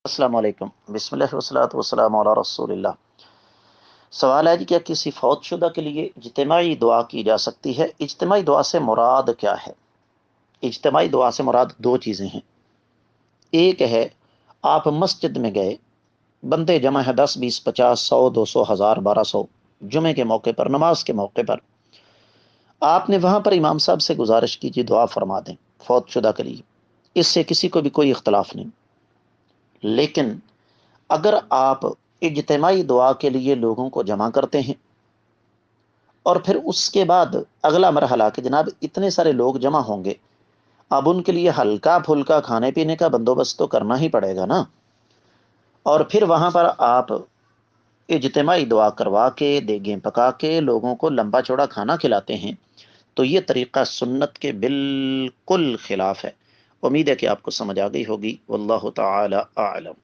السلام علیکم، بسم اللہ والصلاۃ والسلام علی رسول اللہ۔ سوال ہے جی، کیا کسی فوت شدہ کے لیے اجتماعی دعا کی جا سکتی ہے؟ اجتماعی دعا سے مراد کیا ہے؟ اجتماعی دعا سے مراد دو چیزیں ہیں۔ ایک ہے، آپ مسجد میں گئے، بندے جمع ہے 10 20 50 100 200 1000 1200، جمعے کے موقع پر، نماز کے موقع پر آپ نے وہاں پر امام صاحب سے گزارش کی جی دعا فرما دیں فوت شدہ کے لیے، اس سے کسی کو بھی کوئی اختلاف نہیں۔ لیکن اگر آپ اجتماعی دعا کے لیے لوگوں کو جمع کرتے ہیں اور پھر اس کے بعد اگلا مرحلہ کہ جناب اتنے سارے لوگ جمع ہوں گے، اب ان کے لیے ہلکا پھلکا کھانے پینے کا بندوبست تو کرنا ہی پڑے گا نا، اور پھر وہاں پر آپ اجتماعی دعا کروا کے دیگیں پکا کے لوگوں کو لمبا چوڑا کھانا کھلاتے ہیں، تو یہ طریقہ سنت کے بالکل خلاف ہے۔ امید ہے کہ آپ کو سمجھ آ گئی ہوگی، واللہ تعالی اعلم۔